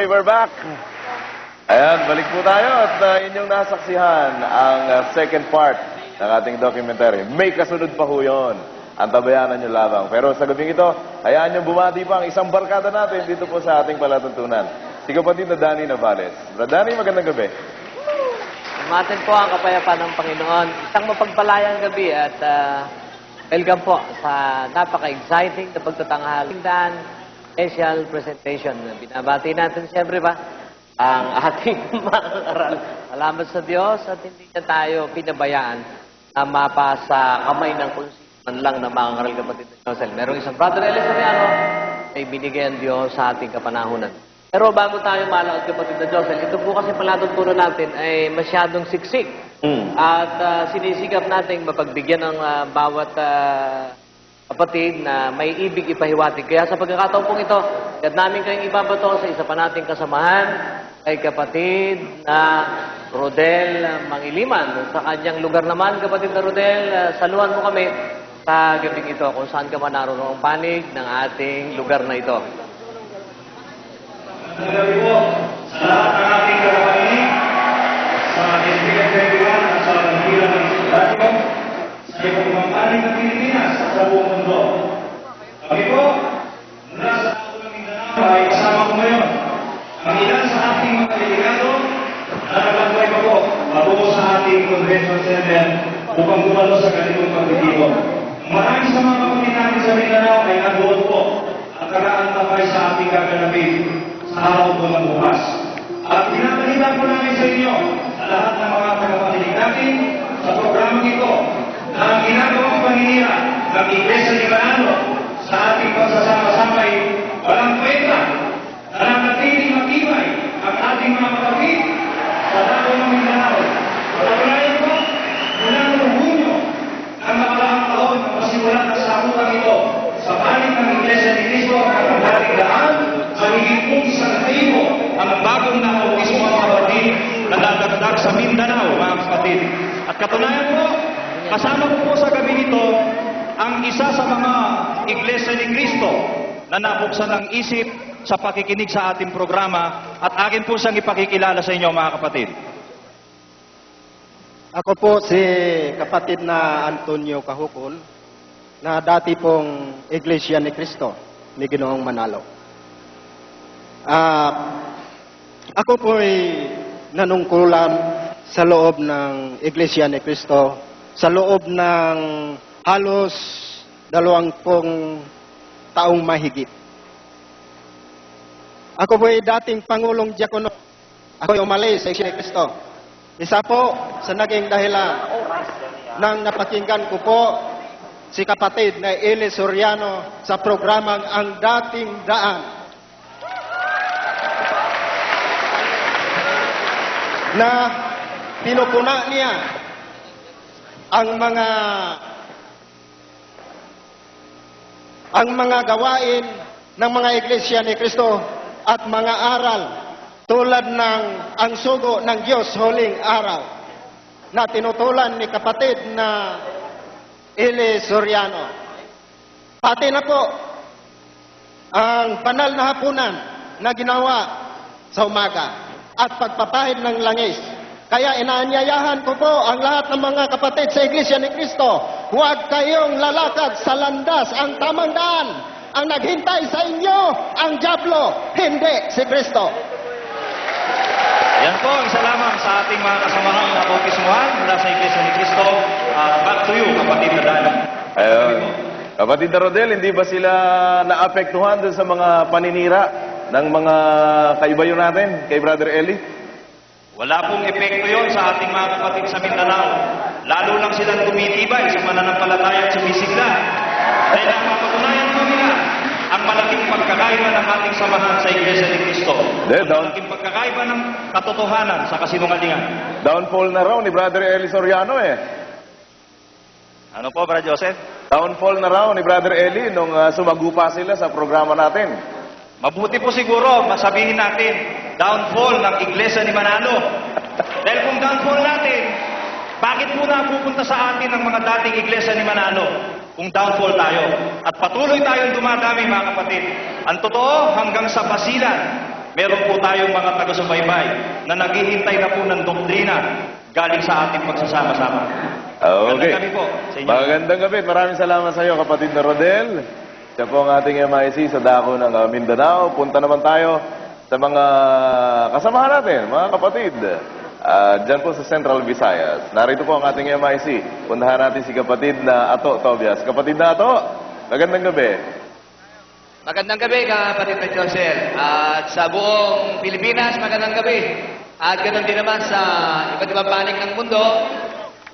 Okay, we're back. Ayan, balik po tayo at inyong nasaksihan ang second part ng ating documentary. May kasunod pa ho yun. Antabayanan nyo lamang. Pero sa gabing ito, hayaan nyo bumati pa ang isang barkada natin dito po sa ating palatuntunan. Si kapatid na Danny Navales. Brad Danny, magandang gabi. Umatin po ang kapayapaan ng Panginoon. Isang mapagpalayang gabi at welcome po sa napaka-exciting na pagtatanghaling special presentation. Binabati natin siyempre ba ang ating mga aral. Salamat sa Diyos at hindi na tayo pinabayaan na mapasa kamay ng man lang ng mga aral kapatid na Josel. Merong isang brother Elisariano ay binigay ang Diyos sa ating kapanahunan. Pero bago tayo malakad kapatid na Josel, ito po kasi palatuntunan natin ay masyadong siksik. At sinisigap natin mapagbigyan ng bawat kapatid na may ibig ipahiwatig. Kaya sa pagkakataon pong ito, agad namin kayong ibabato sa isa pa nating kasamahan kay kapatid na Rodel Mangiliman. Sa kanyang lugar naman, kapatid na Rodel, saluhan mo kami sa gabing ito kung saan ka man naroon ang panig ng ating lugar na ito. Magabi po sa lahat ng ating kapatid sa District 21 at sa Bandila ng Radio sa ibang pampanig ng Pilipinas at sa buong mundo. Kami po, mula sa Ako ng Mindanao ay kasama ko ngayon ang ilan sa ating mga delegado na naglagbay pa po patungo sa ating Convention Center upang gumalo sa ganitong pagtitipon. Marami sa mga kapatid natin sa Mindanao ay nandoon po at nag-aantapay sa ating gaganapin sa araw po ng bukas. At pinabalita po namin sa inyo sa lahat ng mga tagapakinig natin sa programang ito na ang ginagawang paninira ng Iglesia ni Manalo sa ating pagsasama-sama ay walang kwenta na nanatiling matibay ang ating mga kapatid sa Dako ng Mindanao. Patunayan po, mula noong Hunyo ang nakaraang taon ang pasimulan ng sakutang ito sa panig ng Iglesia ni Cristo at ang dating daan magiging kung isang libo ang bagong nakautismo ang kapatid na dadagdag sa Mindanao, mga kapatid. At katunayan po, kasama ko po sa gabi nito ang isa sa mga Iglesia ni Cristo na nabuksan ng isip sa pakikinig sa ating programa at akin po siyang ipakikilala sa inyo, mga kapatid. Ako po si kapatid na Antonio Kahukol na dati pong Iglesia ni Cristo ni Ginoong Manalo. Ako po ay nanungkulan sa loob ng Iglesia ni Cristo sa loob ng halos 20 taong mahigit. Ako po ay dating Pangulong Diakono. Ako ay umalis sa Iglesia ni Cristo. Isa po sa naging dahilan nang napakinggan ko po si kapatid na Eli Soriano sa programang Ang Dating Daan. Na pinupuna niya ang mga gawain ng mga Iglesia ni Cristo at mga aral tulad ng ang sugo ng Diyos huling araw na tinutulan ni kapatid na Eli Soriano. Pati na po ang banal na hapunan na ginawa sa umaga at pagpapahid ng langis. Kaya inaanyayahan ko po ang lahat ng mga kapatid sa Iglesia ni Cristo, huwag kayong lalakad sa landas ang tamang daan. Ang naghintay sa inyo, ang dyablo, hindi si Cristo. Yan po, isa lamang sa ating mga kasamahang nabautismuhan mula sa Iglesia ni Cristo. Back to you, kapatid na Dani. Ayun. Kapatid na Rodel, hindi ba sila naapektuhan dun sa mga paninira ng mga kaibayo natin, kay Brother Eli? Wala pong epekto yon sa ating mga kapatid sa Mindanao. Lalo lang silang tumitibay sa mananampalataya at sumisigla. Dahil ang mapatunayan po nila ang malaking pagkakaiba ng ating samahan sa Iglesia ni Cristo. Ang malaking pagkakaiba ng katotohanan sa kasinungalingan. Downfall na raw ni Brother Eli Soriano eh. Ano po, Brother Joseph? Downfall na raw ni Brother Eli nung sumagupa sila sa programa natin. Mabuti po siguro, masabihin natin, downfall ng Iglesia ni Manalo. Dahil kung downfall natin, bakit po napupunta sa atin ang mga dating Iglesia ni Manalo? Kung downfall tayo. At patuloy tayong dumadami, mga kapatid. Ang totoo, hanggang sa Basilan, meron po tayong mga taga-subaybay na naghihintay na po ng doktrina galing sa ating pagsasama-sama. Okay. Magandang gabi po sa inyo. Magandang gabi. Maraming salamat sa iyo, kapatid na Rodel. Siya po ang ating MIC sa dako ng Mindanao. Punta naman tayo sa mga kasamahan natin, mga kapatid. Diyan po sa Central Visayas. Narito po ang ating MIC. Puntahan natin si kapatid na Ato Tobias. Kapatid na Ato, magandang gabi. Magandang gabi, kapatid na Josel. At sa buong Pilipinas, magandang gabi. At ganoon din naman sa iba't ibang panig ng mundo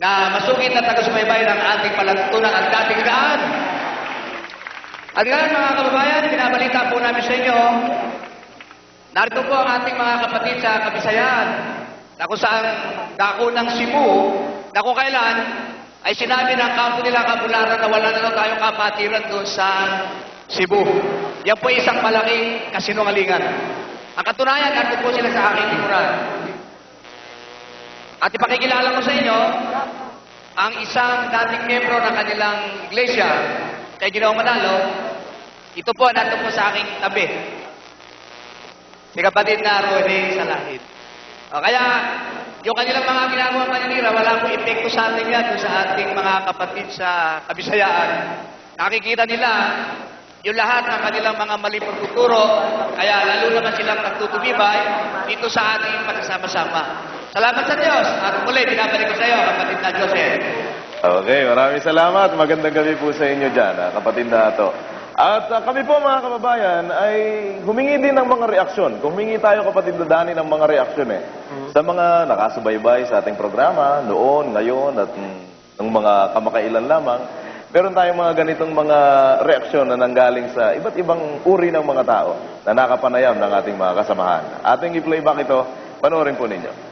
na masugid na taga-subaybay ng ating palatuntunan at dating daan. At ngayon, mga kababayan, pinabalita po namin sa inyo, narito po ang ating mga kapatid sa Kabisayan, na kung saan dako ng Cebu, na kung kailan ay sinabi ng kampo nila Kabularan na wala na daw tayong kapatiran doon sa Cebu. Yan po isang malaking kasinungalingan. Ang katunayan, nandun po sila sa aking likuran. At ipakikilala ko sa inyo, ang isang dating membro ng kanilang iglesia, kay Ginoong Manalo, ito po, nandun po sa aking tabi. Si kapatid na Rode Salahid. O, kaya, yung kanilang mga ginagawa paninira, wala po epekto sa ating yan, sa ating mga kapatid sa Kabisayaan. Nakikita nila, yung lahat ng kanilang mga mali pagtuturo, kaya lalo naman silang nagtutubibay dito sa ating pagsasama-sama. Salamat sa Diyos. At muli, binabalik ko sa iyo, kapatid na Joseph. Okay, maraming salamat. Magandang gabi po sa inyo dyan, kapatid na Ato. At kami po, mga kababayan, ay humingi din ng mga reaksyon. Kung humingi tayo, kapatid na Dani, ng mga reaksyon sa mga nakasubaybay sa ating programa, noon, ngayon, at ng mga kamakailan lamang, meron tayong mga ganitong mga reaksyon na nanggaling sa iba't ibang uri ng mga tao na nakapanayam ng ating mga kasamahan. Ating i-playback ito, panoorin po ninyo.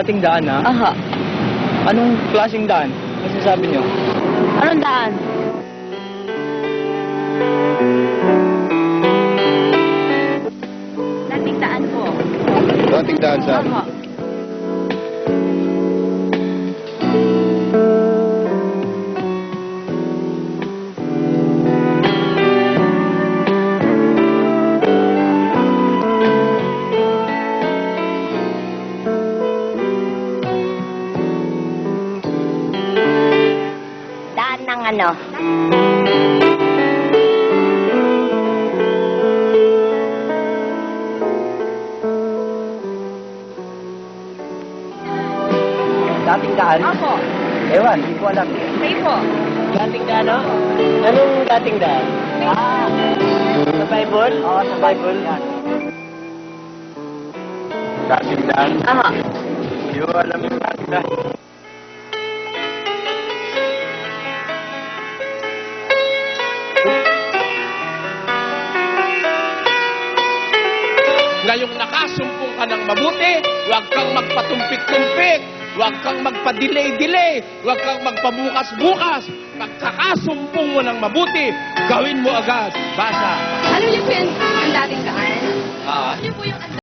Dating daan, ha? Aha. Anong klaseng daan? Ano sasabi niyo? Anong daan? Dating daan po. Dating daan saan? Aha. Daan ng ano? Dating daan? Ako. Ewan, hindi ko alam. Kayo po. Dating daan, no? Anong dating daan? Sa Bible? Oo, sa Bible. Dating daan? Aha. Hindi ko alam yung dating daan. Ngayong nakasumpong ka ng mabuti, huwag kang magpatumpik-tumpik, huwag kang magpa-delay-delay, huwag kang magpabukas-bukas. Pagkakasumpong mo ng mabuti, gawin mo agad. Basa. Alam niyo po yung dating daan? Ah. Alam niyo po yung